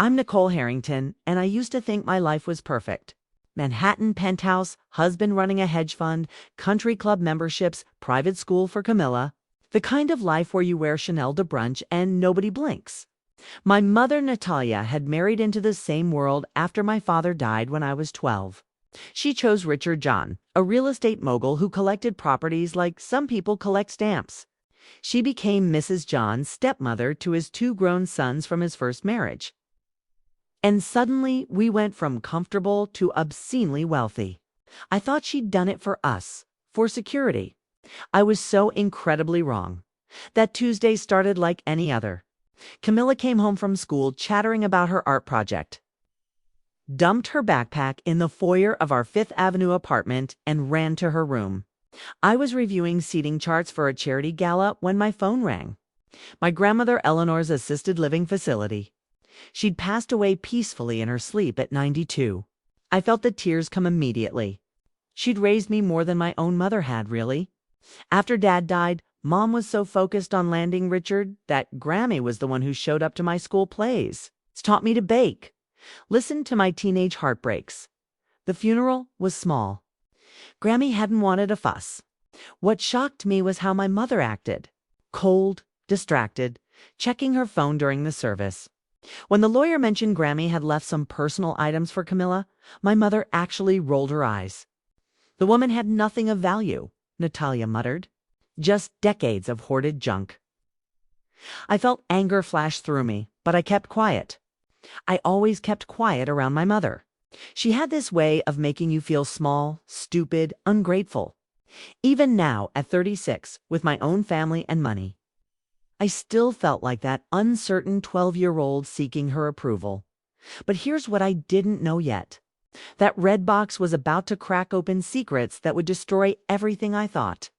I'm Nicole Harrington, and I used to think my life was perfect. Manhattan penthouse, husband running a hedge fund, country club memberships, private school for Camilla. The kind of life where you wear Chanel to brunch and nobody blinks. My mother, Natalia, had married into the same world after my father died when I was 12. She chose Richard John, a real estate mogul who collected properties like some people collect stamps. She became Mrs. John's stepmother to his 2 grown sons from his first marriage. And suddenly, we went from comfortable to obscenely wealthy. I thought she'd done it for us, for security. I was so incredibly wrong. That Tuesday started like any other. Camilla came home from school chattering about her art project, dumped her backpack in the foyer of our Fifth Avenue apartment, and ran to her room. I was reviewing seating charts for a charity gala when my phone rang. My grandmother Eleanor's assisted living facility. She'd passed away peacefully in her sleep at 92. I felt the tears come immediately. She'd raised me more than my own mother had, really. After Dad died, Mom was so focused on landing Richard that Grammy was the one who showed up to my school plays, taught me to bake, listened to my teenage heartbreaks. The funeral was small. Grammy hadn't wanted a fuss. What shocked me was how my mother acted. Cold, distracted, checking her phone during the service. When the lawyer mentioned Grammy had left some personal items for Camilla, my mother actually rolled her eyes. The woman had nothing of value, Natalia muttered. Just decades of hoarded junk. I felt anger flash through me, but I kept quiet. I always kept quiet around my mother. She had this way of making you feel small, stupid, ungrateful. Even now, at 36, with my own family and money, I still felt like that uncertain 12-year-old seeking her approval. But here's what I didn't know yet. That red box was about to crack open secrets that would destroy everything I thought.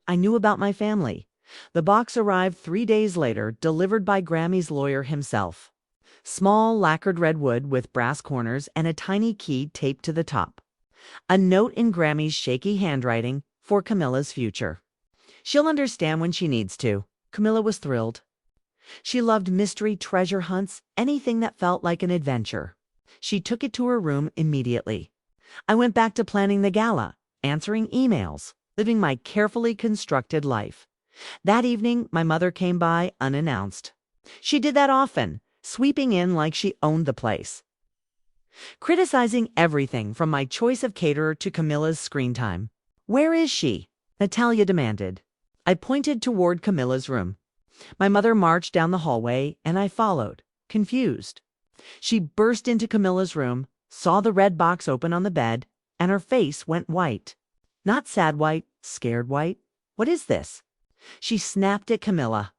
I knew about my family. The box arrived 3 days later, delivered by Grammy's lawyer himself. Small lacquered red wood with brass corners and a tiny key taped to the top. A note in Grammy's shaky handwriting for Camilla's future. She'll understand when she needs to. Camilla was thrilled. She loved mystery treasure hunts, anything that felt like an adventure. She took it to her room immediately. I went back to planning the gala, answering emails, living my carefully constructed life. That evening, my mother came by unannounced. She did that often, sweeping in like she owned the place. Criticizing everything from my choice of caterer to Camilla's screen time. "Where is she?" Natalia demanded. I pointed toward Camilla's room. My mother marched down the hallway, and I followed, confused. She burst into Camilla's room, saw the red box open on the bed, and her face went white. Not sad white, scared white. "What is this?" She snapped at Camilla.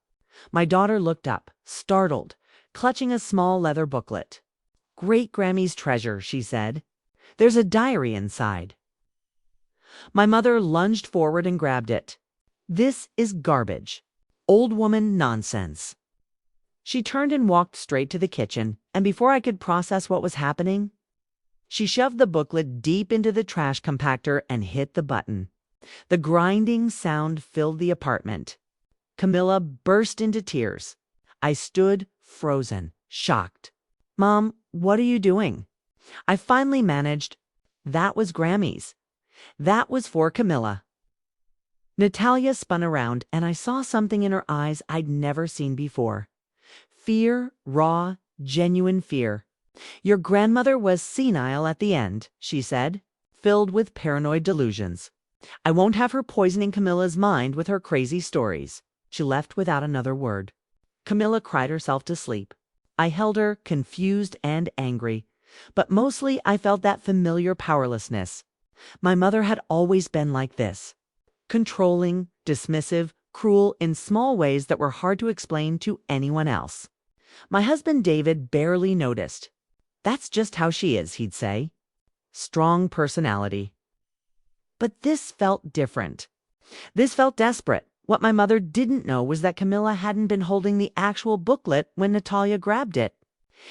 My daughter looked up, startled, clutching a small leather booklet. "Great Grammy's treasure," she said. "There's a diary inside." My mother lunged forward and grabbed it. "This is garbage. Old woman nonsense." She turned and walked straight to the kitchen, and before I could process what was happening, she shoved the booklet deep into the trash compactor and hit the button. The grinding sound filled the apartment. Camilla burst into tears. I stood frozen, shocked. "Mom, what are you doing?" I finally managed. "That was Grammy's. That was for Camilla." Natalia spun around, and I saw something in her eyes I'd never seen before. Fear, raw, genuine fear. "Your grandmother was senile at the end," she said, filled with paranoid delusions. "I won't have her poisoning Camilla's mind with her crazy stories." She left without another word. Camilla cried herself to sleep. I held her, confused and angry. But mostly I felt that familiar powerlessness. My mother had always been like this. Controlling, dismissive, cruel in small ways that were hard to explain to anyone else. My husband David barely noticed. "That's just how she is," he'd say. Strong personality. But this felt different. This felt desperate. What my mother didn't know was that Camilla hadn't been holding the actual booklet when Natalia grabbed it.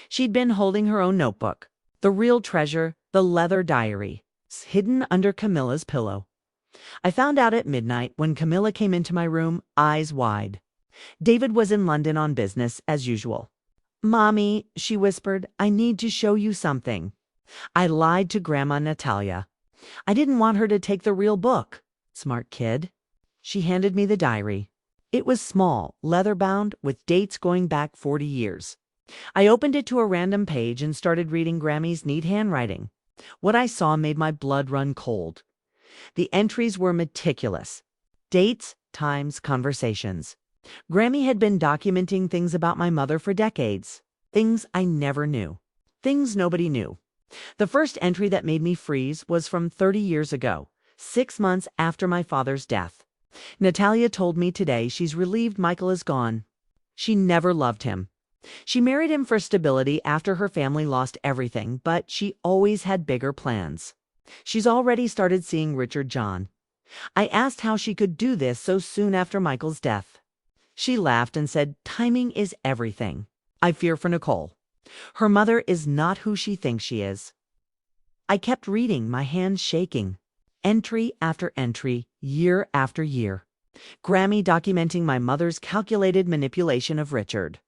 She'd been holding her own notebook. The real treasure, the leather diary, hidden under Camilla's pillow. I found out at midnight when Camilla came into my room, eyes wide. David was in London on business, as usual. Mommy, she whispered, I need to show you something. I lied to Grandma Natalia. I didn't want her to take the real book. Smart kid. She handed me the diary. It was small, leather-bound, with dates going back 40 years. I opened it to a random page and started reading Grammy's neat handwriting. What I saw made my blood run cold. The entries were meticulous. Dates, times, conversations. Grammy had been documenting things about my mother for decades. Things I never knew. Things nobody knew. The first entry that made me freeze was from 30 years ago, 6 months after my father's death. Natalia told me today she's relieved Michael is gone. She never loved him. She married him for stability after her family lost everything, but she always had bigger plans. She's already started seeing Richard John. I asked how she could do this so soon after Michael's death. She laughed and said, timing is everything. I fear for Nicole. Her mother is not who she thinks she is. I kept reading, my hands shaking. Entry after entry, year after year. Grammy documenting my mother's calculated manipulation of Richard.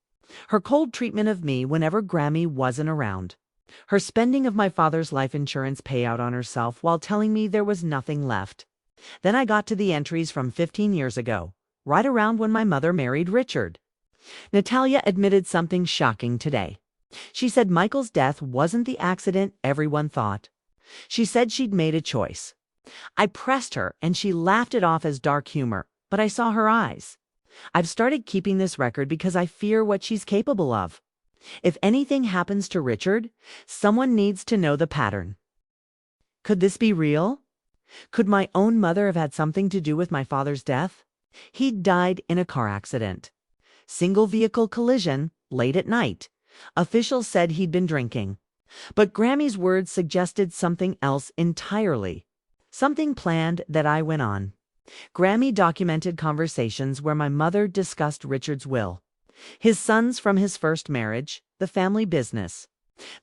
Her cold treatment of me whenever Grammy wasn't around. Her spending of my father's life insurance payout on herself while telling me there was nothing left. Then I got to the entries from 15 years ago, right around when my mother married Richard. Natalia admitted something shocking today. She said Michael's death wasn't the accident everyone thought. She said she'd made a choice. I pressed her and she laughed it off as dark humor, but I saw her eyes. I've started keeping this record because I fear what she's capable of. If anything happens to Richard, someone needs to know the pattern. Could this be real? Could my own mother have had something to do with my father's death? He died in a car accident. Single vehicle collision, late at night. Officials said he'd been drinking. But Grammy's words suggested something else entirely. Something planned that I went on. Grammy documented conversations where my mother discussed Richard's will, his sons from his first marriage, the family business.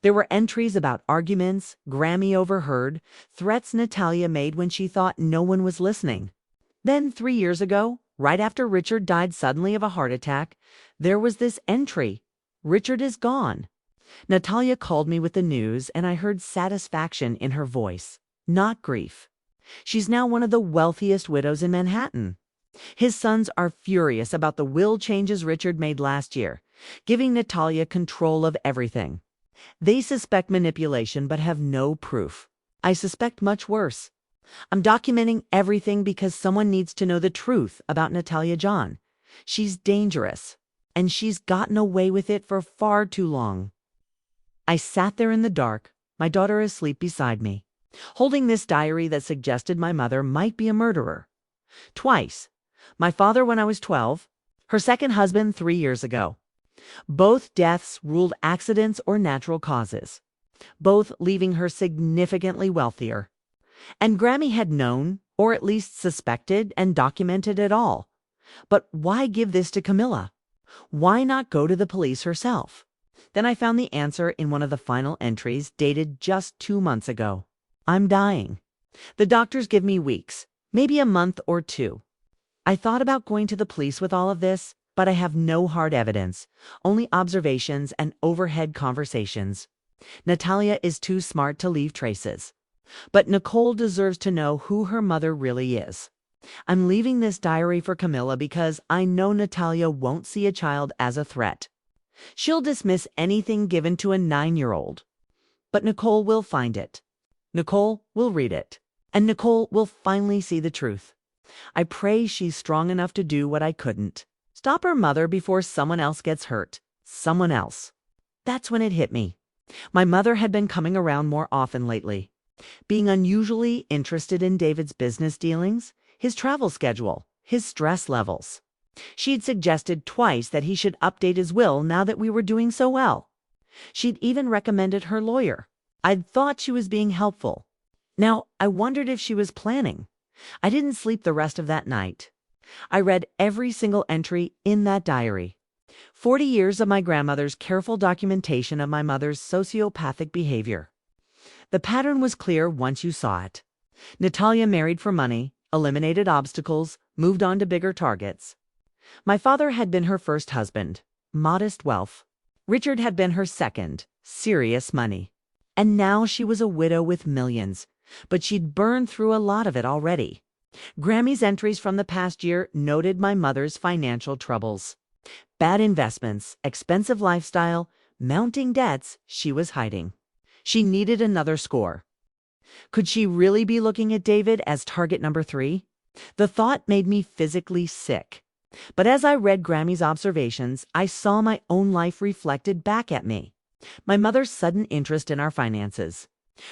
There were entries about arguments Grammy overheard, threats Natalia made when she thought no one was listening. Then 3 years ago, right after Richard died suddenly of a heart attack, there was this entry. Richard is gone. Natalia called me with the news and I heard satisfaction in her voice, not grief. She's now one of the wealthiest widows in Manhattan. His sons are furious about the will changes Richard made last year, giving Natalia control of everything. They suspect manipulation but have no proof. I suspect much worse. I'm documenting everything because someone needs to know the truth about Natalia John. She's dangerous, and she's gotten away with it for far too long. I sat there in the dark, my daughter asleep beside me, holding this diary that suggested my mother might be a murderer. Twice. My father when I was 12, her second husband 3 years ago. Both deaths ruled accidents or natural causes, both leaving her significantly wealthier. And Grammy had known, or at least suspected and documented it all. But why give this to Camilla? Why not go to the police herself? Then I found the answer in one of the final entries dated just 2 months ago. I'm dying. The doctors give me weeks, maybe a month or 2. I thought about going to the police with all of this, but I have no hard evidence, only observations and overhead conversations. Natalia is too smart to leave traces. But Nicole deserves to know who her mother really is. I'm leaving this diary for Camilla because I know Natalia won't see a child as a threat. She'll dismiss anything given to a 9-year-old. But Nicole will find it. Nicole will read it. And Nicole will finally see the truth. I pray she's strong enough to do what I couldn't. Stop her mother before someone else gets hurt. Someone else. That's when it hit me. My mother had been coming around more often lately, being unusually interested in David's business dealings, his travel schedule, his stress levels. She'd suggested twice that he should update his will now that we were doing so well. She'd even recommended her lawyer. I'd thought she was being helpful. Now, I wondered if she was planning. I didn't sleep the rest of that night. I read every single entry in that diary. 40 years of my grandmother's careful documentation of my mother's sociopathic behavior. The pattern was clear once you saw it. Natalia married for money, eliminated obstacles, moved on to bigger targets. My father had been her first husband. Modest wealth. Richard had been her second, serious money. And now she was a widow with millions, but she'd burned through a lot of it already. Grammy's entries from the past year noted my mother's financial troubles. Bad investments, expensive lifestyle, mounting debts she was hiding. She needed another score. Could she really be looking at David as target number 3? The thought made me physically sick. But as I read Grammy's observations, I saw my own life reflected back at me. My mother's sudden interest in our finances.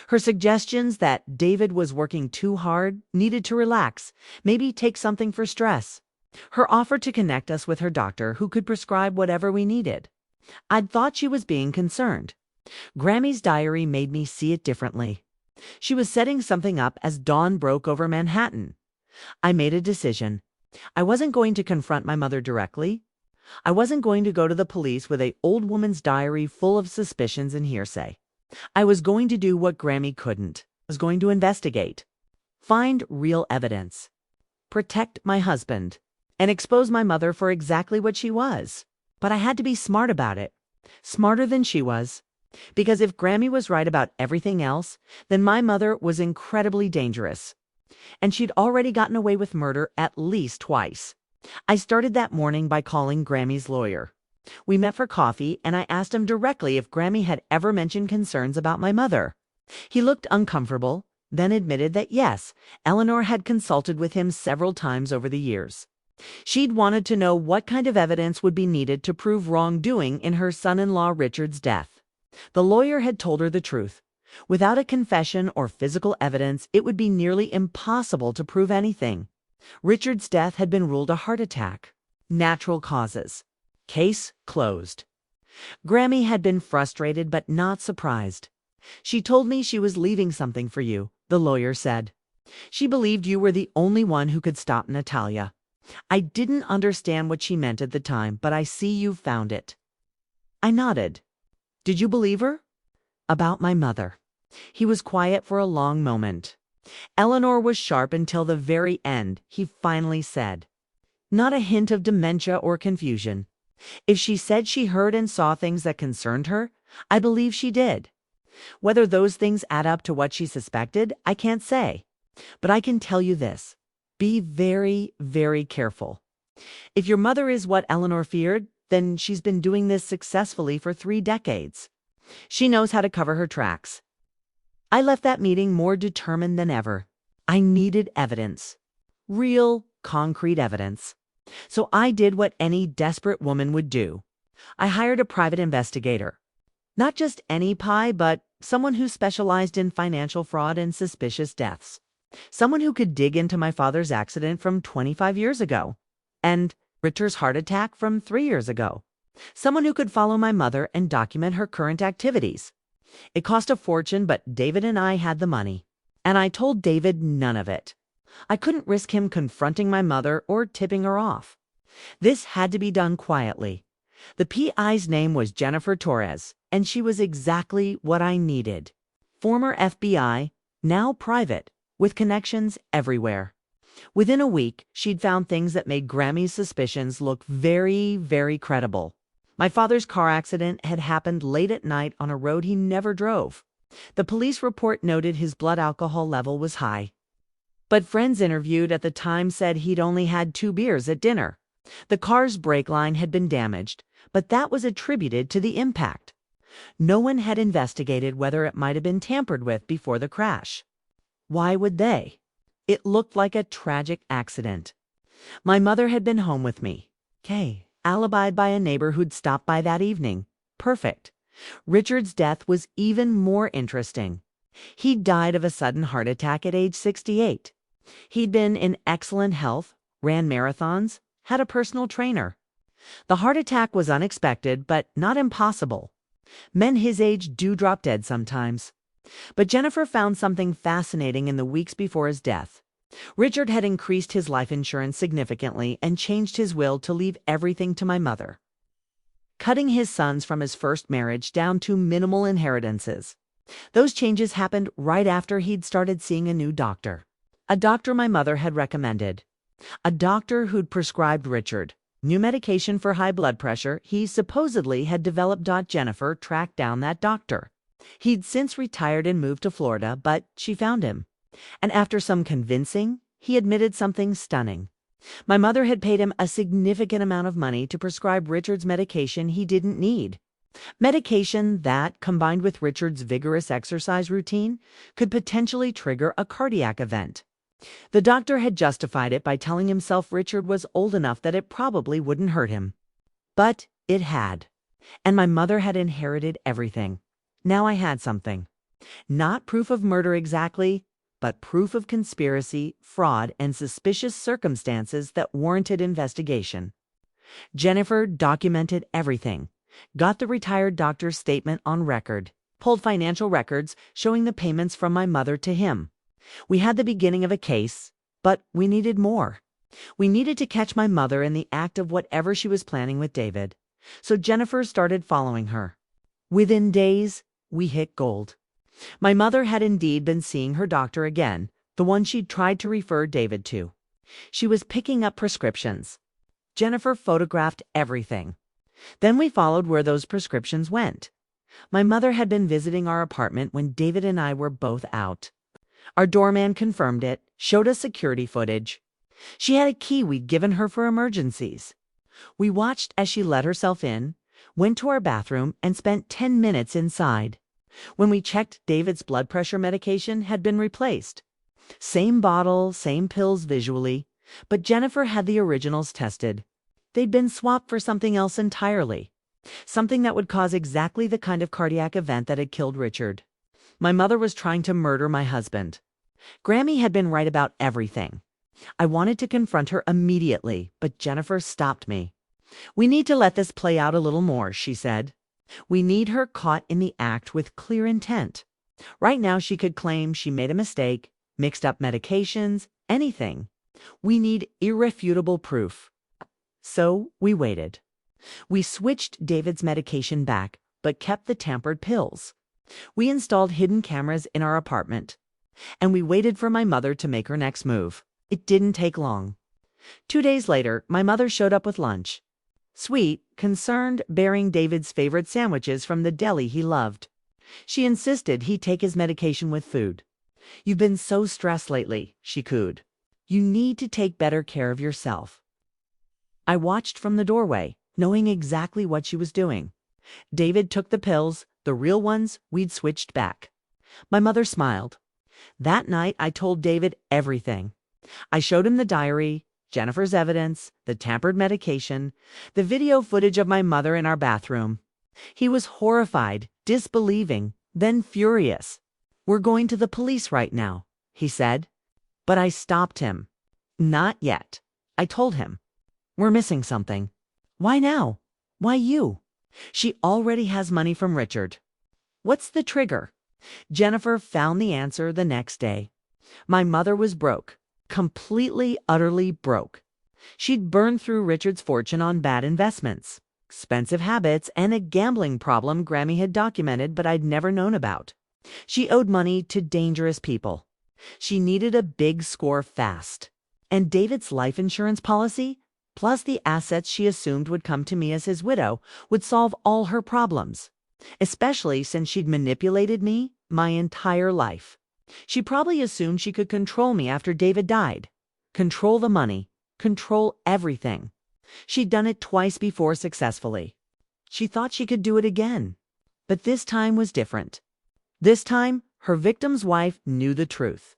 Her suggestions that David was working too hard, needed to relax, maybe take something for stress. Her offer to connect us with her doctor who could prescribe whatever we needed. I'd thought she was being concerned. Grammy's diary made me see it differently. She was setting something up as dawn broke over Manhattan. I made a decision. I wasn't going to confront my mother directly. I wasn't going to go to the police with an old woman's diary full of suspicions and hearsay. I was going to do what Grammy couldn't. I was going to investigate, find real evidence, protect my husband, and expose my mother for exactly what she was. But I had to be smart about it, smarter than she was. Because if Grammy was right about everything else, then my mother was incredibly dangerous. And she'd already gotten away with murder at least twice. I started that morning by calling Grammy's lawyer. We met for coffee, and I asked him directly if Grammy had ever mentioned concerns about my mother. He looked uncomfortable, then admitted that yes, Eleanor had consulted with him several times over the years. She'd wanted to know what kind of evidence would be needed to prove wrongdoing in her son-in-law Richard's death. The lawyer had told her the truth. Without a confession or physical evidence, it would be nearly impossible to prove anything. Richard's death had been ruled a heart attack. Natural causes. Case closed. Grammy had been frustrated but not surprised. She told me she was leaving something for you, the lawyer said. She believed you were the only one who could stop Natalia. I didn't understand what she meant at the time, but I see you've found it. I nodded. Did you believe her? About my mother. He was quiet for a long moment. Eleanor was sharp until the very end. He finally said, not a hint of dementia or confusion. If she said she heard and saw things that concerned her, I believe she did. Whether those things add up to what she suspected, I can't say. But I can tell you this. Be very, very careful. If your mother is what Eleanor feared, then she's been doing this successfully for 3 decades. She knows how to cover her tracks. I left that meeting more determined than ever. I needed evidence. Real, concrete evidence. So I did what any desperate woman would do. I hired a private investigator. Not just any pie, but someone who specialized in financial fraud and suspicious deaths. Someone who could dig into my father's accident from 25 years ago. And Richard's heart attack from 3 years ago. Someone who could follow my mother and document her current activities. It cost a fortune, but David and I had the money. And I told David none of it. I couldn't risk him confronting my mother or tipping her off. This had to be done quietly. The PI's name was Jennifer Torres, and she was exactly what I needed. Former FBI, now private, with connections everywhere. Within a week, she'd found things that made Grammy's suspicions look very, very credible. My father's car accident had happened late at night on a road he never drove. The police report noted his blood alcohol level was high. But friends interviewed at the time said he'd only had 2 beers at dinner. The car's brake line had been damaged, but that was attributed to the impact. No one had investigated whether it might have been tampered with before the crash. Why would they? It looked like a tragic accident. My mother had been home with me. Alibied by a neighbor who'd stopped by that evening. Perfect. Richard's death was even more interesting. He died of a sudden heart attack at age 68. He'd been in excellent health, ran marathons, had a personal trainer. The heart attack was unexpected, but not impossible. Men his age do drop dead sometimes. But Jennifer found something fascinating in the weeks before his death. Richard had increased his life insurance significantly and changed his will to leave everything to my mother, cutting his sons from his first marriage down to minimal inheritances. Those changes happened right after he'd started seeing a new doctor. A doctor my mother had recommended. A doctor who'd prescribed Richard New medication for high blood pressure he supposedly had developed. Jennifer tracked down that doctor. He'd since retired and moved to Florida, but she found him. And after some convincing, he admitted something stunning. My mother had paid him a significant amount of money to prescribe Richard's medication he didn't need. Medication that, combined with Richard's vigorous exercise routine, could potentially trigger a cardiac event. The doctor had justified it by telling himself Richard was old enough that it probably wouldn't hurt him. But it had. And my mother had inherited everything. Now I had something. Not proof of murder exactly, but proof of conspiracy, fraud, and suspicious circumstances that warranted investigation. Jennifer documented everything, got the retired doctor's statement on record, pulled financial records showing the payments from my mother to him. We had the beginning of a case, but we needed more. We needed to catch my mother in the act of whatever she was planning with David. So Jennifer started following her. Within days, we hit gold. My mother had indeed been seeing her doctor again, the one she'd tried to refer David to. She was picking up prescriptions. Jennifer photographed everything. Then we followed where those prescriptions went. My mother had been visiting our apartment when David and I were both out. Our doorman confirmed it, showed us security footage. She had a key we'd given her for emergencies. We watched as she let herself in, went to our bathroom, and spent 10 minutes inside. When we checked, David's blood pressure medication had been replaced. Same bottle, same pills visually, but Jennifer had the originals tested. They'd been swapped for something else entirely. Something that would cause exactly the kind of cardiac event that had killed Richard. My mother was trying to murder my husband. Grammy had been right about everything. I wanted to confront her immediately, but Jennifer stopped me. "We need to let this play out a little more," she said. "We need her caught in the act with clear intent. Right now she could claim she made a mistake, mixed up medications, anything. We need irrefutable proof." So we waited. We switched David's medication back, but kept the tampered pills. We installed hidden cameras in our apartment. And we waited for my mother to make her next move. It didn't take long. 2 days later, my mother showed up with lunch. Sweet, concerned, bearing David's favorite sandwiches from the deli he loved. She insisted he take his medication with food. "You've been so stressed lately," she cooed. "You need to take better care of yourself." I watched from the doorway, knowing exactly what she was doing. David took the pills, the real ones we'd switched back. My mother smiled. That night, I told David everything. I showed him the diary, Jennifer's evidence, the tampered medication, the video footage of my mother in our bathroom. He was horrified, disbelieving, then furious. "We're going to the police right now," he said. But I stopped him. "Not yet." I told him. "We're missing something." "Why now? Why you?" "She already has money from Richard." "What's the trigger?" Jennifer found the answer the next day. My mother was broke. Completely, utterly broke. She'd burned through Richard's fortune on bad investments, expensive habits, and a gambling problem Grammy had documented but I'd never known about. She owed money to dangerous people. She needed a big score fast. And David's life insurance policy, plus the assets she assumed would come to me as his widow, would solve all her problems. Especially since she'd manipulated me my entire life. She probably assumed she could control me after David died. Control the money. Control everything. She'd done it twice before successfully. She thought she could do it again. But this time was different. This time, her victim's wife knew the truth.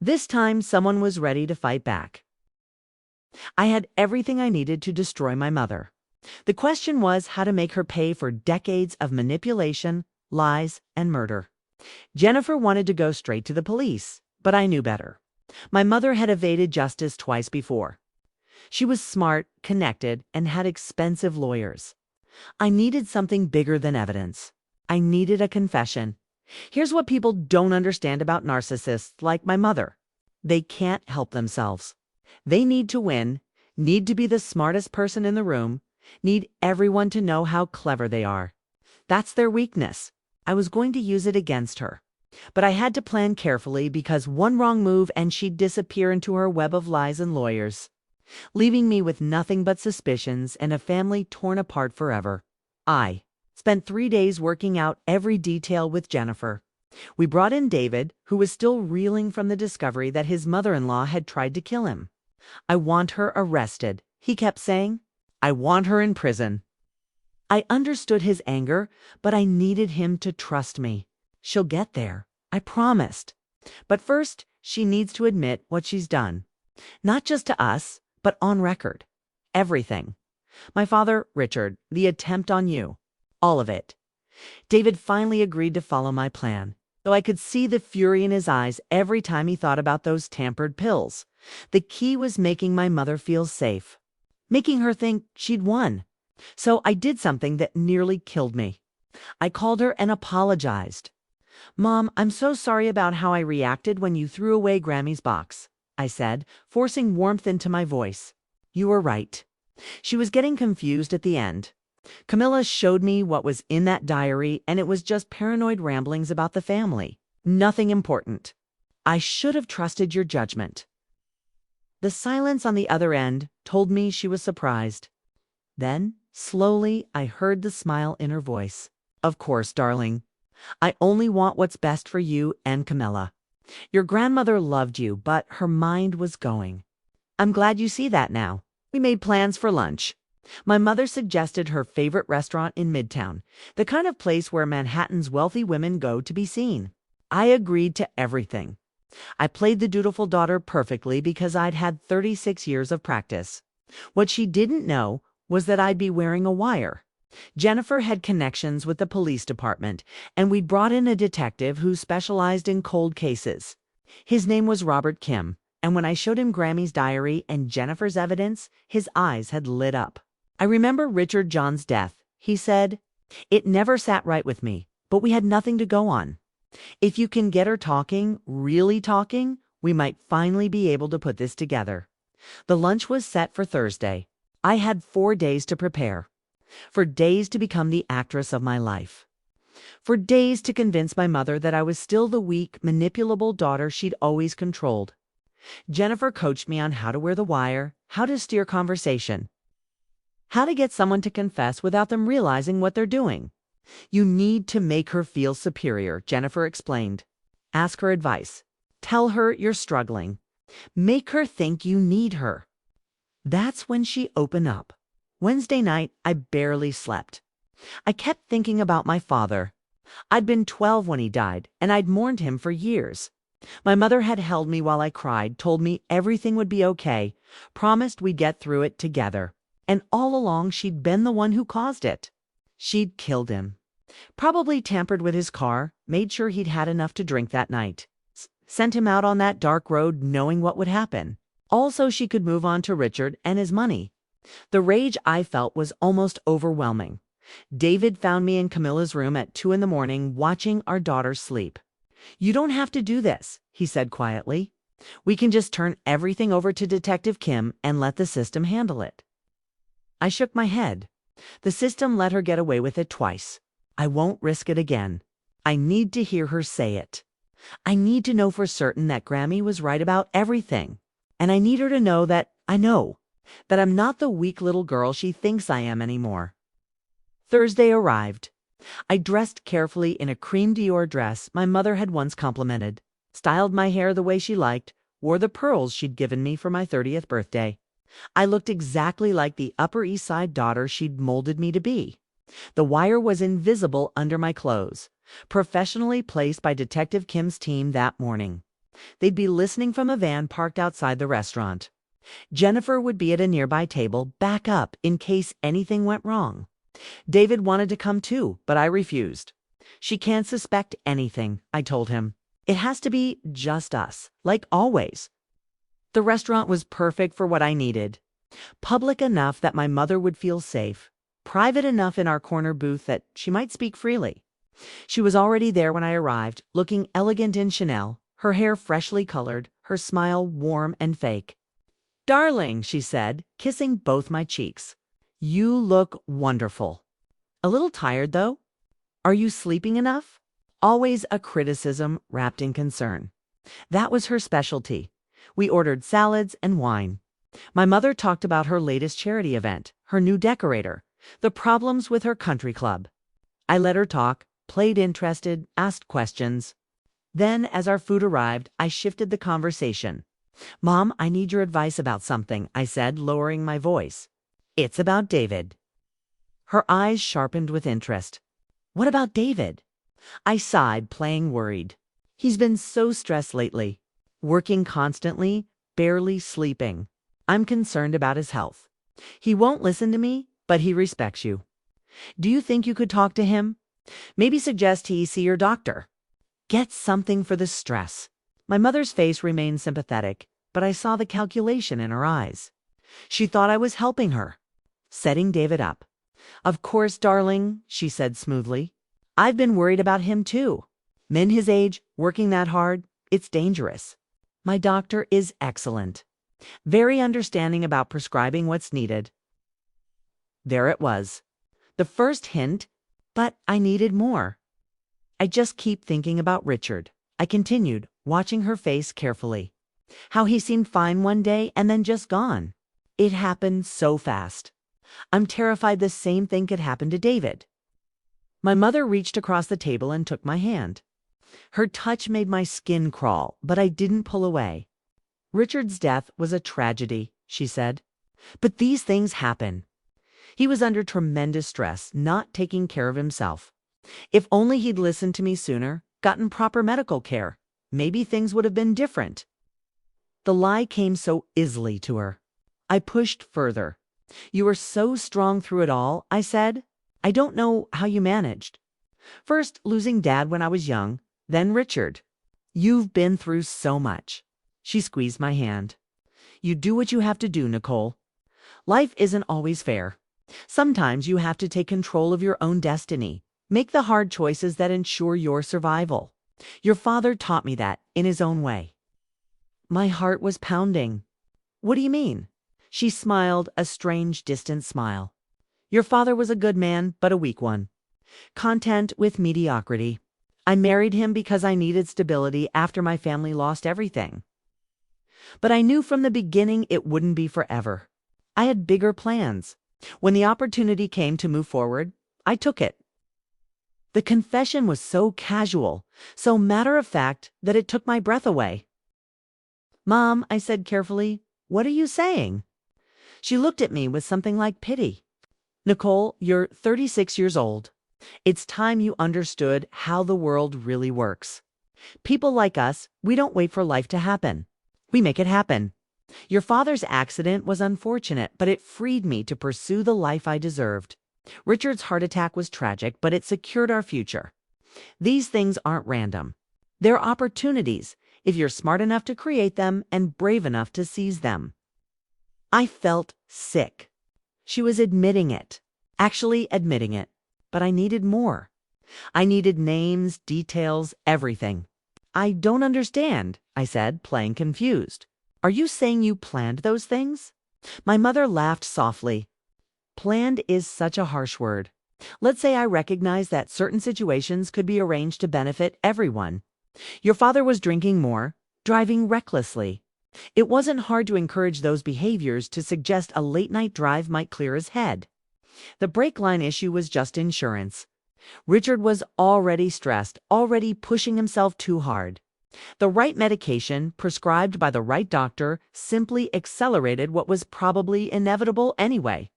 This time, someone was ready to fight back. I had everything I needed to destroy my mother. The question was how to make her pay for decades of manipulation, lies, and murder. Jennifer wanted to go straight to the police, but I knew better. My mother had evaded justice twice before. She was smart, connected, and had expensive lawyers. I needed something bigger than evidence. I needed a confession. Here's what people don't understand about narcissists like my mother. They can't help themselves. They need to win, need to be the smartest person in the room, need everyone to know how clever they are. That's their weakness. I was going to use it against her. But I had to plan carefully because one wrong move and she'd disappear into her web of lies and lawyers. leaving me with nothing but suspicions and a family torn apart forever. I spent 3 days working out every detail with Jennifer. We brought in David, who was still reeling from the discovery that his mother-in-law had tried to kill him. "I want her arrested," he kept saying. "I want her in prison." I understood his anger, but I needed him to trust me. "She'll get there," I promised. "But first, she needs to admit what she's done. Not just to us, but on record. Everything. My father, Richard, the attempt on you. All of it." David finally agreed to follow my plan, though I could see the fury in his eyes every time he thought about those tampered pills. The key was making my mother feel safe, making her think she'd won. So I did something that nearly killed me. I called her and apologized. "Mom, I'm so sorry about how I reacted when you threw away Grammy's box," I said, forcing warmth into my voice. "You were right." She was getting confused at the end. "Camilla showed me what was in that diary, and it was just paranoid ramblings about the family. Nothing important. I should have trusted your judgment." The silence on the other end told me she was surprised. Then, slowly, I heard the smile in her voice. "Of course, darling. I only want what's best for you and Camilla. Your grandmother loved you, but her mind was going. I'm glad you see that now." We made plans for lunch. My mother suggested her favorite restaurant in Midtown, the kind of place where Manhattan's wealthy women go to be seen. I agreed to everything. I played the dutiful daughter perfectly because I'd had 36 years of practice. What she didn't know was that I'd be wearing a wire. Jennifer had connections with the police department, and we'd brought in a detective who specialized in cold cases. His name was Robert Kim, and when I showed him Grammy's diary and Jennifer's evidence, his eyes had lit up. "I remember Richard John's death," he said. "It never sat right with me, but we had nothing to go on. If you can get her talking, really talking, we might finally be able to put this together." The lunch was set for Thursday. I had 4 days to prepare. For days to become the actress of my life. For days to convince my mother that I was still the weak, manipulable daughter she'd always controlled. Jennifer coached me on how to wear the wire, how to steer conversation, how to get someone to confess without them realizing what they're doing. "You need to make her feel superior," Jennifer explained. "Ask her advice. Tell her you're struggling. Make her think you need her." That's when she opened up. Wednesday night, I barely slept. I kept thinking about my father. I'd been 12 when he died, and I'd mourned him for years. My mother had held me while I cried, told me everything would be okay, promised we'd get through it together. And all along, she'd been the one who caused it. She'd killed him. Probably tampered with his car, made sure he'd had enough to drink that night. Sent him out on that dark road knowing what would happen. Also, she could move on to Richard and his money. The rage I felt was almost overwhelming. David found me in Camilla's room at 2 a.m. watching our daughter sleep. "You don't have to do this," he said quietly. "We can just turn everything over to Detective Kim and let the system handle it." I shook my head. The system let her get away with it twice. I won't risk it again. I need to hear her say it. I need to know for certain that Grammy was right about everything. And I need her to know that I know. That I'm not the weak little girl she thinks I am anymore. Thursday arrived. I dressed carefully in a cream Dior dress my mother had once complimented, styled my hair the way she liked, wore the pearls she'd given me for my 30th birthday. I looked exactly like the Upper East Side daughter she'd molded me to be. The wire was invisible under my clothes, professionally placed by Detective Kim's team that morning. They'd be listening from a van parked outside the restaurant. Jennifer would be at a nearby table, back up, in case anything went wrong. David wanted to come too, but I refused. "She can't suspect anything," I told him. "It has to be just us, like always." The restaurant was perfect for what I needed. Public enough that my mother would feel safe. Private enough in our corner booth that she might speak freely. She was already there when I arrived, looking elegant in Chanel, her hair freshly colored, her smile warm and fake. "Darling," she said, kissing both my cheeks. "You look wonderful." "A little tired, though? Are you sleeping enough?" Always a criticism wrapped in concern. That was her specialty. We ordered salads and wine. My mother talked about her latest charity event, her new decorator, the problems with her country club. I let her talk, played interested, asked questions. Then, as our food arrived, I shifted the conversation. "Mom, I need your advice about something," I said, lowering my voice. "It's about David." Her eyes sharpened with interest. "What about David?" I sighed, playing worried. "He's been so stressed lately, working constantly, barely sleeping. I'm concerned about his health. He won't listen to me, but he respects you. Do you think you could talk to him? Maybe suggest he see your doctor. Get something for the stress." My mother's face remained sympathetic, but I saw the calculation in her eyes. She thought I was helping her, setting David up. "Of course, darling," she said smoothly. "I've been worried about him too. Men his age, working that hard, it's dangerous. My doctor is excellent. Very understanding about prescribing what's needed." There it was. The first hint, but I needed more. "I just keep thinking about Richard," I continued, watching her face carefully. "How he seemed fine one day and then just gone. It happened so fast. I'm terrified the same thing could happen to David." My mother reached across the table and took my hand. Her touch made my skin crawl, but I didn't pull away. "Richard's death was a tragedy," she said. "But these things happen. He was under tremendous stress, not taking care of himself. If only he'd listened to me sooner, gotten proper medical care, maybe things would have been different." The lie came so easily to her. I pushed further. "You were so strong through it all," I said. "I don't know how you managed. First losing Dad when I was young, then Richard. You've been through so much." She squeezed my hand. "You do what you have to do, Nicole. Life isn't always fair. Sometimes you have to take control of your own destiny, make the hard choices that ensure your survival. Your father taught me that in his own way." My heart was pounding. "What do you mean?" She smiled, a strange, distant smile. "Your father was a good man, but a weak one. Content with mediocrity. I married him because I needed stability after my family lost everything. But I knew from the beginning it wouldn't be forever. I had bigger plans. When the opportunity came to move forward, I took it." The confession was so casual, so matter-of-fact, that it took my breath away. "Mom," I said carefully, "what are you saying?" She looked at me with something like pity. "Nicole, you're 36 years old. It's time you understood how the world really works. People like us, we don't wait for life to happen. We make it happen. Your father's accident was unfortunate, but it freed me to pursue the life I deserved. Richard's heart attack was tragic, but it secured our future. These things aren't random. They're opportunities, if you're smart enough to create them and brave enough to seize them." I felt sick. She was admitting it, actually admitting it, but I needed more. I needed names, details, everything. "I don't understand," I said, playing confused. "Are you saying you planned those things?" My mother laughed softly. "Planned is such a harsh word. Let's say I recognize that certain situations could be arranged to benefit everyone. Your father was drinking more, driving recklessly. It wasn't hard to encourage those behaviors to suggest a late-night drive might clear his head. The brake line issue was just insurance. Richard was already stressed, already pushing himself too hard. The right medication, prescribed by the right doctor, simply accelerated what was probably inevitable anyway."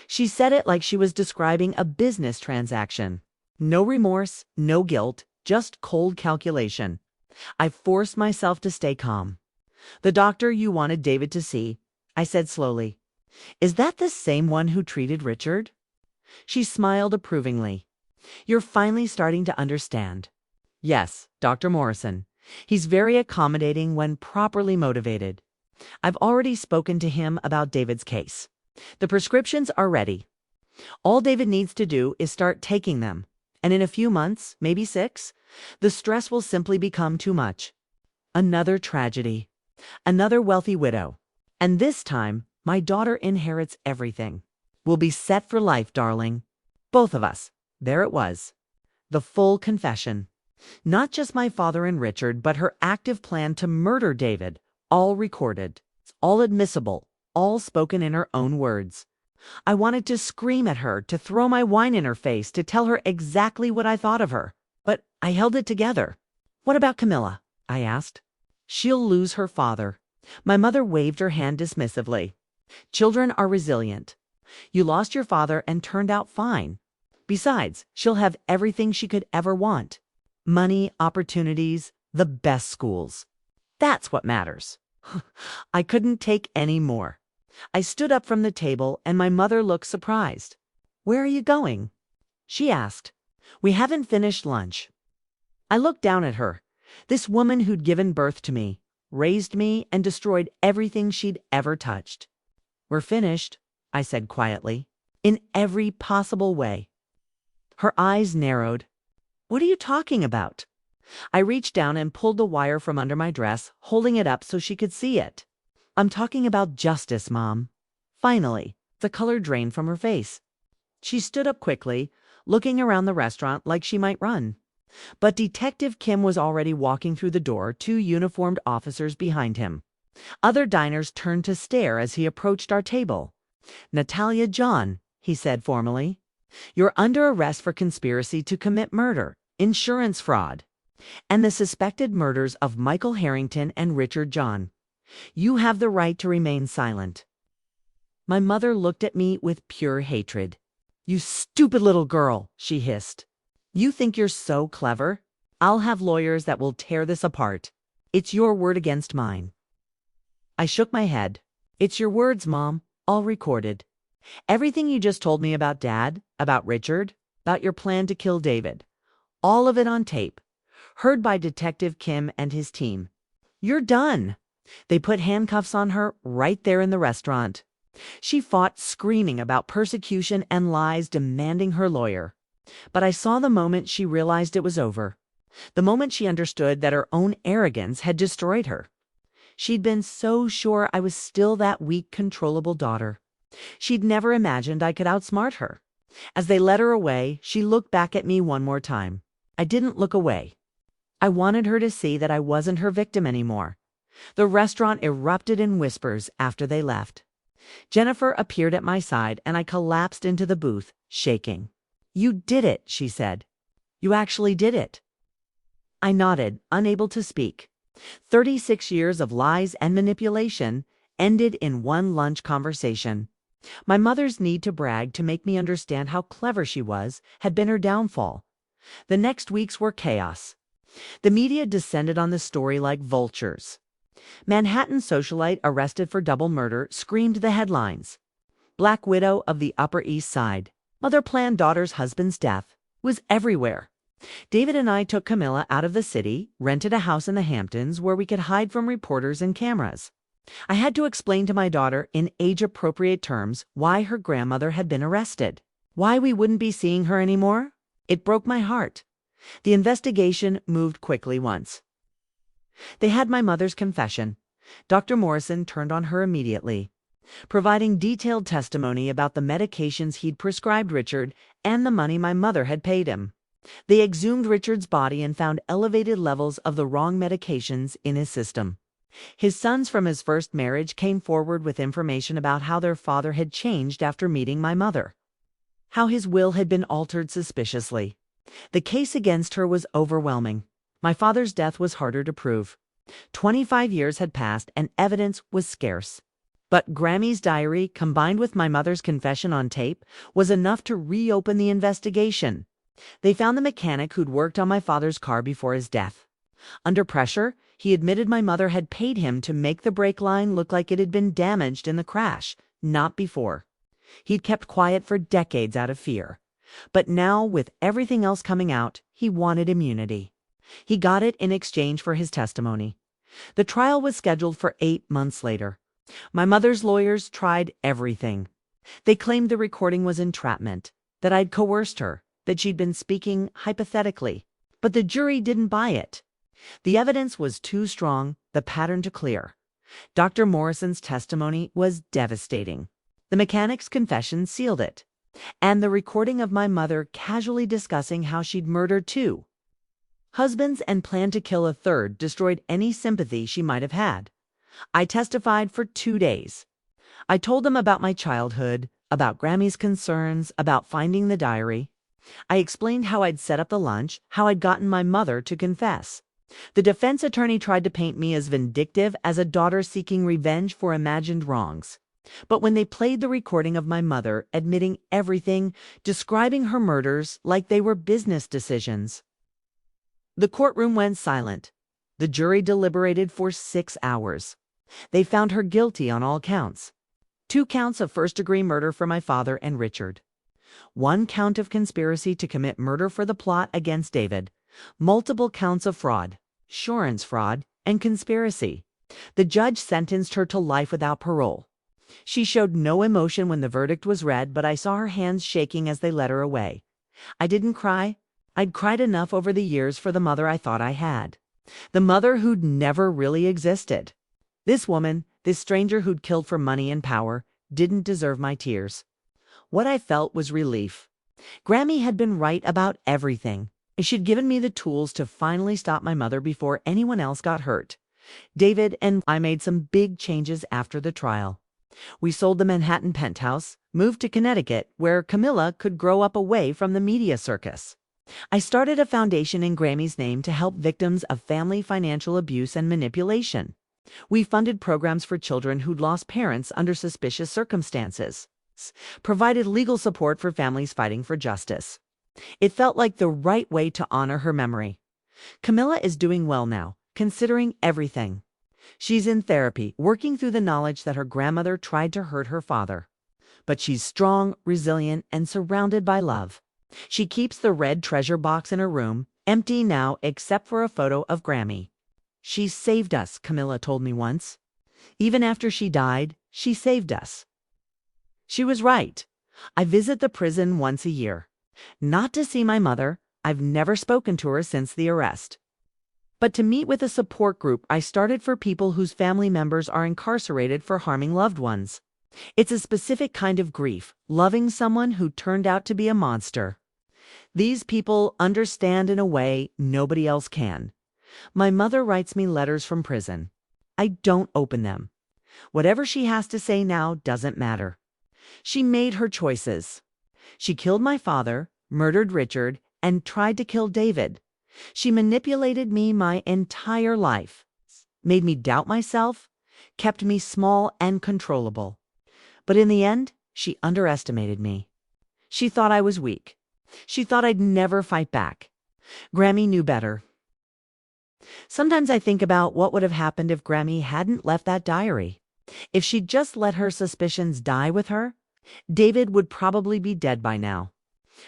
She said it like she was describing a business transaction. No remorse, no guilt, just cold calculation. I forced myself to stay calm. "The doctor you wanted David to see," I said slowly. "Is that the same one who treated Richard?" She smiled approvingly. "You're finally starting to understand." "Yes, Dr. Morrison. He's very accommodating when properly motivated. I've already spoken to him about David's case. The prescriptions are ready. All David needs to do is start taking them, and in a few months, maybe 6, the stress will simply become too much. Another tragedy. Another wealthy widow. And this time, my daughter inherits everything. We'll be set for life, darling. Both of us." There it was. The full confession. Not just my father and Richard, but her active plan to murder David. All recorded. All admissible. all spoken in her own words. I wanted to scream at her, to throw my wine in her face, to tell her exactly what I thought of her. But I held it together. "What about Camilla?" I asked. "She'll lose her father." My mother waved her hand dismissively. "Children are resilient. You lost your father and turned out fine. Besides, she'll have everything she could ever want. Money, opportunities, the best schools. That's what matters." I couldn't take any more. I stood up from the table and my mother looked surprised. "Where are you going?" she asked. "We haven't finished lunch." I looked down at her, this woman who'd given birth to me, raised me, and destroyed everything she'd ever touched. "We're finished," I said quietly, "in every possible way." Her eyes narrowed. "What are you talking about?" I reached down and pulled the wire from under my dress, holding it up so she could see it. "I'm talking about justice, Mom." Finally, the color drained from her face. She stood up quickly, looking around the restaurant like she might run. But Detective Kim was already walking through the door, 2 uniformed officers behind him. Other diners turned to stare as he approached our table. "Natalia John," he said formally, "you're under arrest for conspiracy to commit murder, insurance fraud, and the suspected murders of Michael Harrington and Richard John. You have the right to remain silent." My mother looked at me with pure hatred. "You stupid little girl," she hissed. "You think you're so clever? I'll have lawyers that will tear this apart. It's your word against mine." I shook my head. "It's your words, Mom, all recorded. Everything you just told me about Dad, about Richard, about your plan to kill David. All of it on tape. Heard by Detective Kim and his team. You're done." They put handcuffs on her right there in the restaurant. She fought, screaming about persecution and lies, demanding her lawyer. But I saw the moment she realized it was over. The moment she understood that her own arrogance had destroyed her. She'd been so sure I was still that weak, controllable daughter. She'd never imagined I could outsmart her. As they led her away, she looked back at me one more time. I didn't look away. I wanted her to see that I wasn't her victim anymore. The restaurant erupted in whispers after they left. Jennifer appeared at my side and I collapsed into the booth, shaking. "You did it," she said. "You actually did it." I nodded, unable to speak. 36 years of lies and manipulation ended in one lunch conversation. My mother's need to brag to make me understand how clever she was had been her downfall. The next weeks were chaos. The media descended on the story like vultures. Manhattan socialite arrested for double murder screamed the headlines. Black widow of the Upper East Side. Mother planned daughter's husband's death. Was everywhere. David and I took Camilla out of the city, rented a house in the Hamptons where we could hide from reporters and cameras. I had to explain to my daughter in age-appropriate terms why her grandmother had been arrested. Why we wouldn't be seeing her anymore? It broke my heart. The investigation moved quickly once. They had my mother's confession. Dr. Morrison turned on her immediately, providing detailed testimony about the medications he'd prescribed Richard and the money my mother had paid him. They exhumed Richard's body and found elevated levels of the wrong medications in his system. His sons from his first marriage came forward with information about how their father had changed after meeting my mother. How his will had been altered suspiciously. The case against her was overwhelming. My father's death was harder to prove. 25 years had passed and evidence was scarce. But Grammy's diary, combined with my mother's confession on tape, was enough to reopen the investigation. They found the mechanic who'd worked on my father's car before his death. Under pressure, he admitted my mother had paid him to make the brake line look like it had been damaged in the crash, not before. He'd kept quiet for decades out of fear. But now, with everything else coming out, he wanted immunity. He got it in exchange for his testimony. The trial was scheduled for 8 months later. My mother's lawyers tried everything. They claimed the recording was entrapment, that I'd coerced her, that she'd been speaking hypothetically. But the jury didn't buy it. The evidence was too strong, the pattern to clear. Dr. Morrison's testimony was devastating. The mechanic's confession sealed it. And the recording of my mother casually discussing how she'd murdered 2 husbands and planned to kill a 3rd destroyed any sympathy she might have had. I testified for 2 days. I told them about my childhood, about Grammy's concerns, about finding the diary. I explained how I'd set up the lunch, how I'd gotten my mother to confess. The defense attorney tried to paint me as vindictive, as a daughter seeking revenge for imagined wrongs. But when they played the recording of my mother admitting everything, describing her murders like they were business decisions, the courtroom went silent. The jury deliberated for 6 hours. They found her guilty on all counts. 2 counts of first-degree murder for my father and Richard. 1 count of conspiracy to commit murder for the plot against David. Multiple counts of fraud, insurance fraud, and conspiracy. The judge sentenced her to life without parole. She showed no emotion when the verdict was read, but I saw her hands shaking as they led her away. I didn't cry. I'd cried enough over the years for the mother I thought I had. The mother who'd never really existed. This woman, this stranger who'd killed for money and power, didn't deserve my tears. What I felt was relief. Grammy had been right about everything. She'd given me the tools to finally stop my mother before anyone else got hurt. David and I made some big changes after the trial. We sold the Manhattan penthouse, moved to Connecticut, where Camilla could grow up away from the media circus. I started a foundation in Grammy's name to help victims of family financial abuse and manipulation. We funded programs for children who'd lost parents under suspicious circumstances, provided legal support for families fighting for justice. It felt like the right way to honor her memory. Camilla is doing well now, considering everything. She's in therapy, working through the knowledge that her grandmother tried to hurt her father. But she's strong, resilient, and surrounded by love. She keeps the red treasure box in her room, empty now except for a photo of Grammy. She saved us, Camilla told me once. Even after she died, she saved us. She was right. I visit the prison once a year. Not to see my mother. I've never spoken to her since the arrest. But to meet with a support group I started for people whose family members are incarcerated for harming loved ones. It's a specific kind of grief, loving someone who turned out to be a monster. These people understand in a way nobody else can. My mother writes me letters from prison. I don't open them. Whatever she has to say now doesn't matter. She made her choices. She killed my father, murdered Richard, and tried to kill David. She manipulated me my entire life, made me doubt myself, kept me small and controllable. But in the end, she underestimated me. She thought I was weak. She thought I'd never fight back. Grammy knew better. Sometimes I think about what would have happened if Grammy hadn't left that diary. If she'd just let her suspicions die with her, David would probably be dead by now.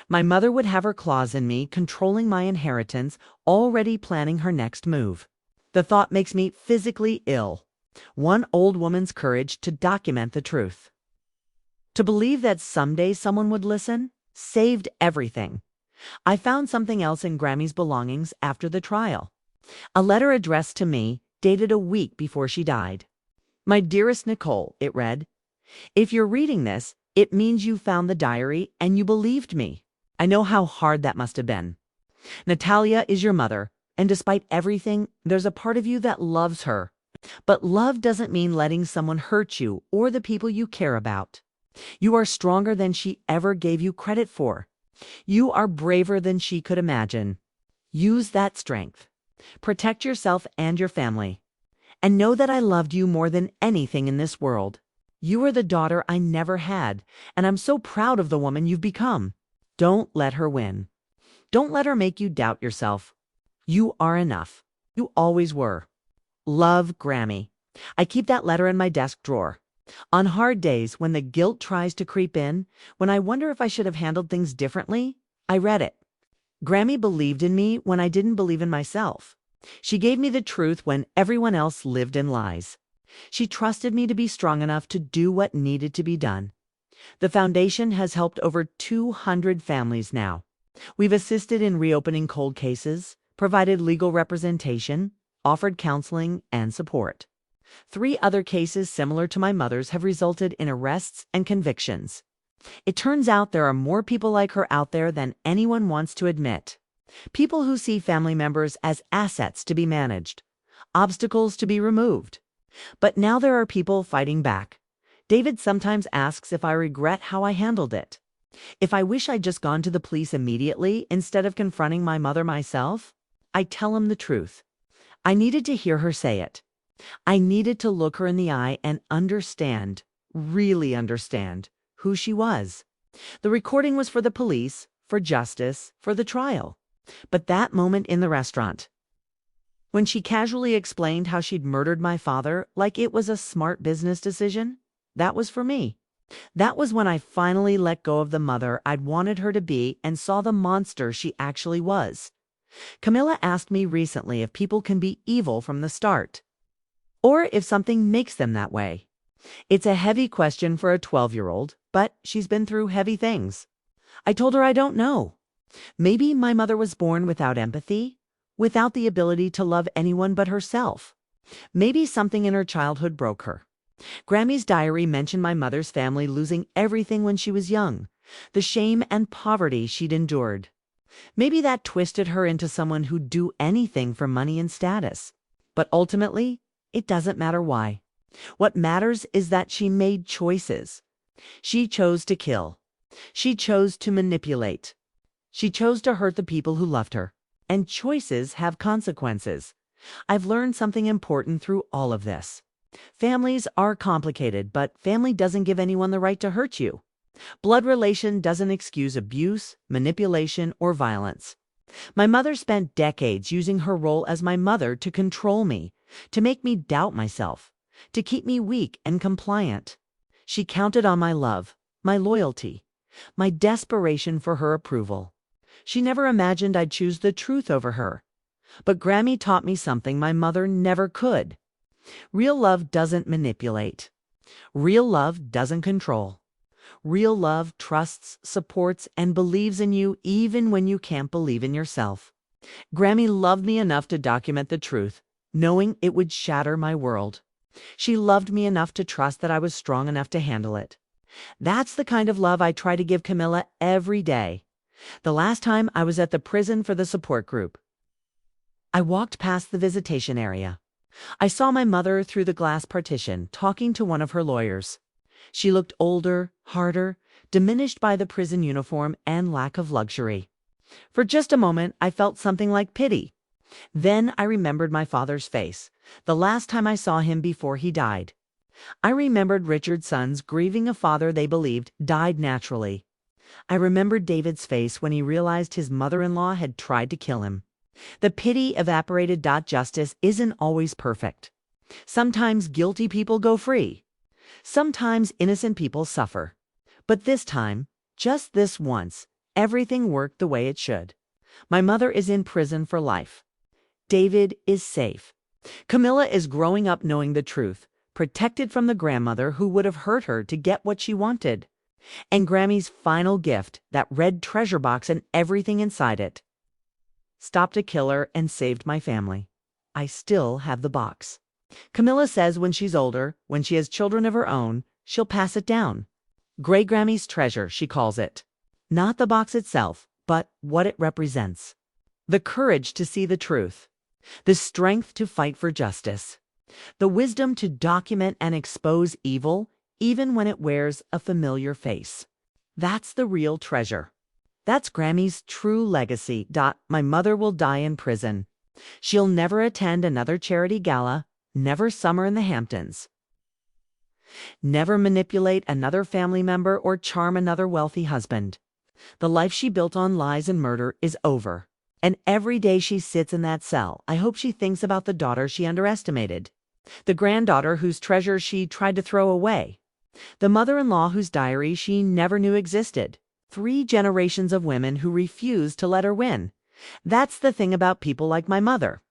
My mother would have her claws in me, controlling my inheritance, already planning her next move. The thought makes me physically ill. One old woman's courage to document the truth. To believe that someday someone would listen saved everything. I found something else in Grammy's belongings after the trial. A letter addressed to me, dated a week before she died. My dearest Nicole, it read, "If you're reading this, it means you found the diary and you believed me. I know how hard that must have been. Natalia is your mother, and despite everything, there's a part of you that loves her. But love doesn't mean letting someone hurt you or the people you care about. You are stronger than she ever gave you credit for. You are braver than she could imagine. Use that strength. Protect yourself and your family. And know that I loved you more than anything in this world. You are the daughter I never had, and I'm so proud of the woman you've become. Don't let her win. Don't let her make you doubt yourself. You are enough. You always were. Love, Grammy." I keep that letter in my desk drawer. On hard days, when the guilt tries to creep in, when I wonder if I should have handled things differently, I read it. Grammy believed in me when I didn't believe in myself. She gave me the truth when everyone else lived in lies. She trusted me to be strong enough to do what needed to be done. The foundation has helped over 200 families now. We've assisted in reopening cold cases, provided legal representation, offered counseling and support. 3 other cases similar to my mother's have resulted in arrests and convictions. It turns out there are more people like her out there than anyone wants to admit. People who see family members as assets to be managed, obstacles to be removed. But now there are people fighting back, David sometimes asks if I regret how I handled it. If I wish I'd just gone to the police immediately instead of confronting my mother myself. I tell him the truth. I needed to hear her say it. I needed to look her in the eye and understand, really understand, who she was. The recording was for the police, for justice, for the trial. But that moment in the restaurant, when she casually explained how she'd murdered my father like it was a smart business decision, that was for me. That was when I finally let go of the mother I'd wanted her to be and saw the monster she actually was. Camilla asked me recently if people can be evil from the start, or if something makes them that way. It's a heavy question for a 12-year-old, but she's been through heavy things. I told her I don't know. Maybe my mother was born without empathy, without the ability to love anyone but herself. Maybe something in her childhood broke her. Grammy's diary mentioned my mother's family losing everything when she was young, the shame and poverty she'd endured. Maybe that twisted her into someone who'd do anything for money and status. But ultimately, it doesn't matter why. What matters is that she made choices. She chose to kill. She chose to manipulate. She chose to hurt the people who loved her. And choices have consequences. I've learned something important through all of this. Families are complicated, but family doesn't give anyone the right to hurt you. Blood relation doesn't excuse abuse, manipulation, or violence. My mother spent decades using her role as my mother to control me, to make me doubt myself, to keep me weak and compliant. She counted on my love, my loyalty, my desperation for her approval. She never imagined I'd choose the truth over her. But Grammy taught me something my mother never could. Real love doesn't manipulate. Real love doesn't control. Real love trusts, supports, and believes in you even when you can't believe in yourself. Grammy loved me enough to document the truth, knowing it would shatter my world. She loved me enough to trust that I was strong enough to handle it. That's the kind of love I try to give Camilla every day. The last time I was at the prison for the support group, I walked past the visitation area. I saw my mother through the glass partition talking to one of her lawyers. She looked older, harder, diminished by the prison uniform and lack of luxury. For just a moment, I felt something like pity. Then I remembered my father's face, the last time I saw him before he died. I remembered Richard's sons grieving a father they believed died naturally. I remembered David's face when he realized his mother-in-law had tried to kill him. The pity evaporated. Justice isn't always perfect. Sometimes guilty people go free. Sometimes innocent people suffer. But this time, just this once, everything worked the way it should. My mother is in prison for life. David is safe. Camilla is growing up knowing the truth, protected from the grandmother who would have hurt her to get what she wanted. And Grammy's final gift, that red treasure box and everything inside it, stopped a killer and saved my family. I still have the box. Camilla says when she's older, when she has children of her own, she'll pass it down. Gray Grammy's treasure, she calls it. Not the box itself, but what it represents. The courage to see the truth. The strength to fight for justice. The wisdom to document and expose evil, even when it wears a familiar face. That's the real treasure. That's Grammy's true legacy. My mother will die in prison. She'll never attend another charity gala, never summer in the Hamptons, never manipulate another family member or charm another wealthy husband. The life she built on lies and murder is over. And every day she sits in that cell, I hope she thinks about the daughter she underestimated, the granddaughter whose treasure she tried to throw away, the mother-in-law whose diary she never knew existed. 3 generations of women who refused to let her win. That's the thing about people like my mother.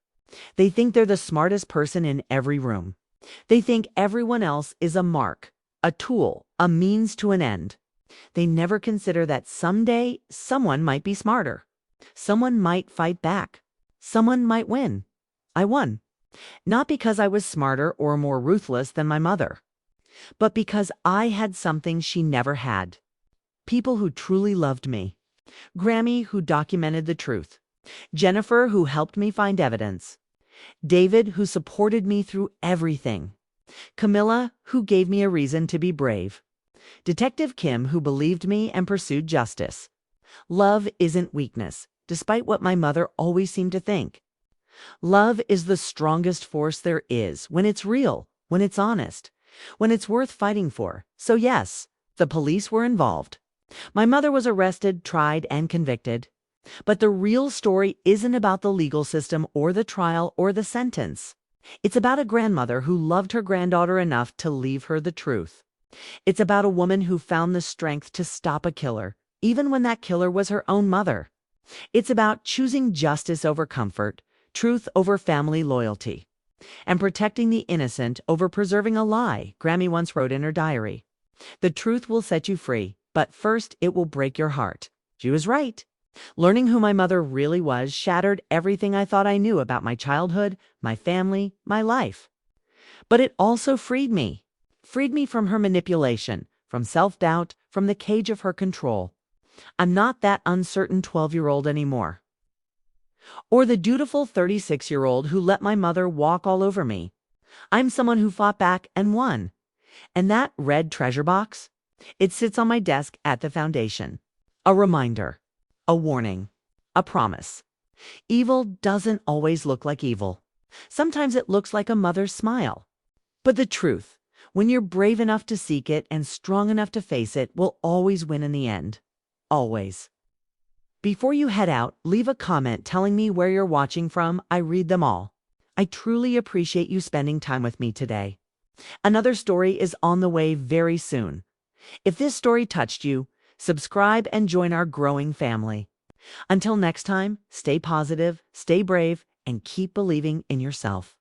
They think they're the smartest person in every room. They think everyone else is a mark, a tool, a means to an end. They never consider that someday someone might be smarter. Someone might fight back. Someone might win. I won. Not because I was smarter or more ruthless than my mother, but because I had something she never had. People who truly loved me. Grammy, who documented the truth. Jennifer, who helped me find evidence. David, who supported me through everything. Camilla, who gave me a reason to be brave. Detective Kim, who believed me and pursued justice. Love isn't weakness, despite what my mother always seemed to think. Love is the strongest force there is when it's real, when it's honest, when it's worth fighting for. So yes, the police were involved. My mother was arrested, tried, and convicted. But the real story isn't about the legal system or the trial or the sentence. It's about a grandmother who loved her granddaughter enough to leave her the truth. It's about a woman who found the strength to stop a killer, even when that killer was her own mother. It's about choosing justice over comfort, truth over family loyalty, and protecting the innocent over preserving a lie, Grammy once wrote in her diary. The truth will set you free, but first it will break your heart. She was right. Learning who my mother really was shattered everything I thought I knew about my childhood, my family, my life. But it also freed me. Freed me from her manipulation, from self-doubt, from the cage of her control. I'm not that uncertain 12-year-old anymore. Or the dutiful 36-year-old who let my mother walk all over me. I'm someone who fought back and won. And that red treasure box? It sits on my desk at the foundation. A reminder. A warning. A promise. Evil doesn't always look like evil. Sometimes it looks like a mother's smile. But the truth, when you're brave enough to seek it and strong enough to face it, will always win in the end. Always. Before you head out, leave a comment telling me where you're watching from. I read them all. I truly appreciate you spending time with me today. Another story is on the way very soon. If this story touched you, subscribe and join our growing family. Until next time, stay positive, stay brave, and keep believing in yourself.